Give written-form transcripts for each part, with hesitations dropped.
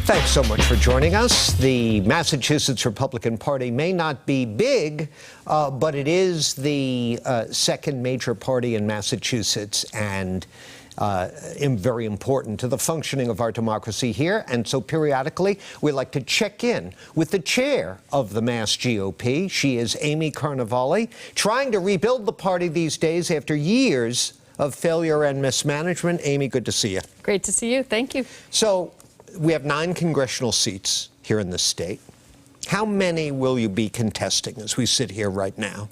Thanks so much for joining us. The Massachusetts Republican Party may not be big, but it is the second major party in Massachusetts and very important to the functioning of our democracy here. And so periodically, we like to check in with the chair of the Mass GOP. She is Amy Carnevale, trying to rebuild the party these days after years of failure and mismanagement. Amy, good to see you. Great to see you. Thank you. So we have 9 congressional seats here in the state. How many will you be contesting as we sit here right now?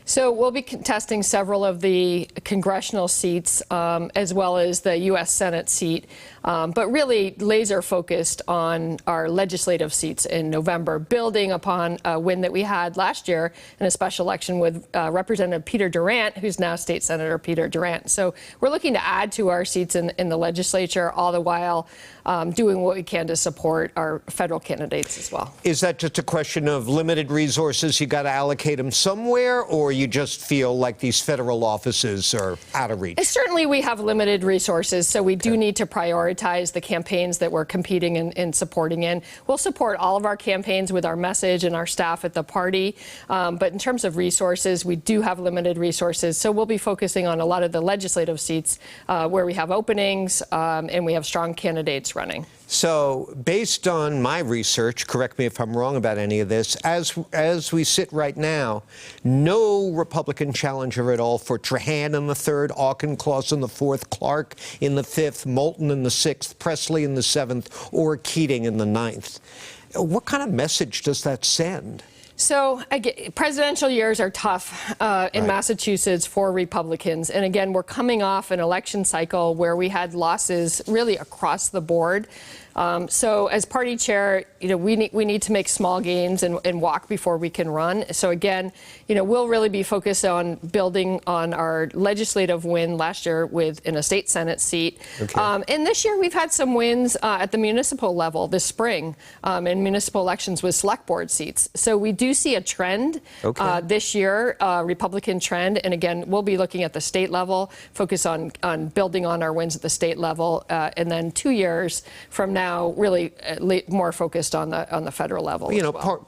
So we'll be contesting several of the congressional seats as well as the U.S. Senate seat, but really laser focused on our legislative seats in November, building upon a win that we had last year in a special election with Representative Peter Durant, who's now State Senator Peter Durant. So we're looking to add to our seats in the legislature, all the while doing what we can to support our federal candidates as well. Is that just a question of limited resources? You got to allocate them somewhere, or you just feel like these federal offices are out of reach? Certainly we have limited resources, so we do need to prioritize the campaigns that we're competing and supporting in. We'll support all of our campaigns with our message and our staff at the party, but in terms of resources, we do have limited resources, so we'll be focusing on a lot of the legislative seats where we have openings and we have strong candidates running. So based on my research, correct me if I'm wrong about any of this, as we sit right now, no Republican challenger at all for Trahan in the 3rd, Auchincloss in the 4th, Clark in the 5th, Moulton in the 6th, Presley in the 7th, or Keating in the 9th. What kind of message does that send? So presidential years are tough in Massachusetts for Republicans. And again, we're coming off an election cycle where we had losses really across the board. So as party chair, we need to make small gains and walk before we can run. So again, we'll really be focused on building on our legislative win last year in a state Senate seat. Okay. And this year we've had some wins at the municipal level this spring in municipal elections with select board seats. So we do see a trend this year, Republican trend. And again, we'll be looking at the state level, focus on building on our wins at the state level. And then 2 years from now, really more focused on the federal level.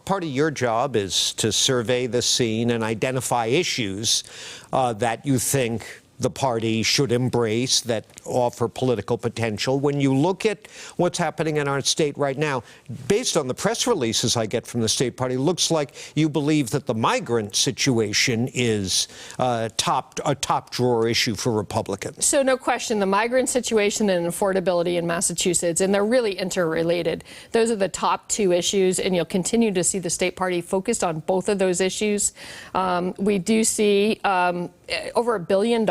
Part of your job is to survey the scene and identify issues that you think the party should embrace that offer political potential. When you look at what's happening in our state right now, based on the press releases I get from the state party, looks like you believe that the migrant situation is a top drawer issue for Republicans. So no question, the migrant situation and affordability in Massachusetts, and they're really interrelated. Those are the top 2 issues, and you'll continue to see the state party focused on both of those issues. We do see over $1 billion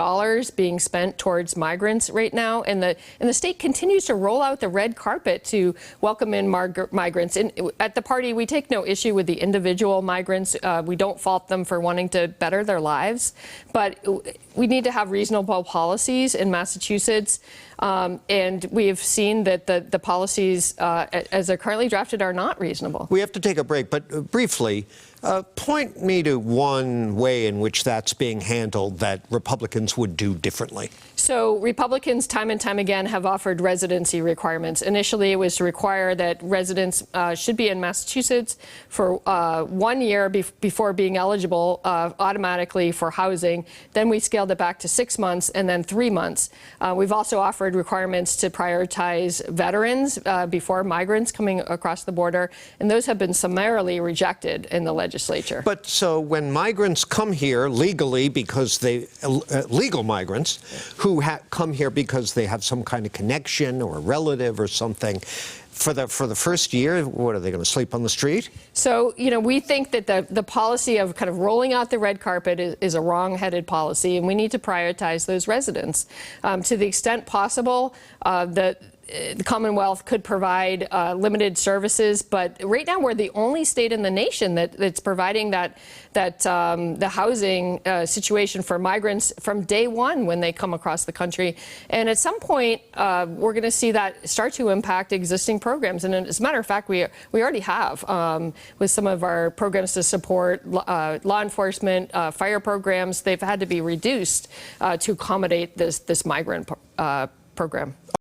being spent towards migrants right now, and the state continues to roll out the red carpet to welcome in migrants. And at the party, we take no issue with the individual migrants. We don't fault them for wanting to better their lives, but we need to have reasonable policies in Massachusetts. And we have seen that the policies, as they're currently drafted, are not reasonable. We have to take a break, but briefly, point me to one way in which that's being handled that Republicans would do differently. So Republicans, time and time again, have offered residency requirements. Initially, it was to require that residents should be in Massachusetts for 1 year before being eligible automatically for housing. Then we scaled it back to 6 months and then 3 months. We've also offered requirements to prioritize veterans before migrants coming across the border, and those have been summarily rejected in the legislature. But so when migrants come here legally because legal migrants who come here because they have some kind of connection or a relative or something, for the first year, what are they going to sleep on the street? So, we think that the policy of kind of rolling out the red carpet is a wrong-headed policy, and we need to prioritize those residents. To the extent possible, the Commonwealth could provide limited services, but right now we're the only state in the nation that's providing the housing situation for migrants from day one when they come across the country. And at some point, we're going to see that start to impact existing programs. And as a matter of fact, we already have with some of our programs to support law enforcement, fire programs. They've had to be reduced to accommodate this migrant program.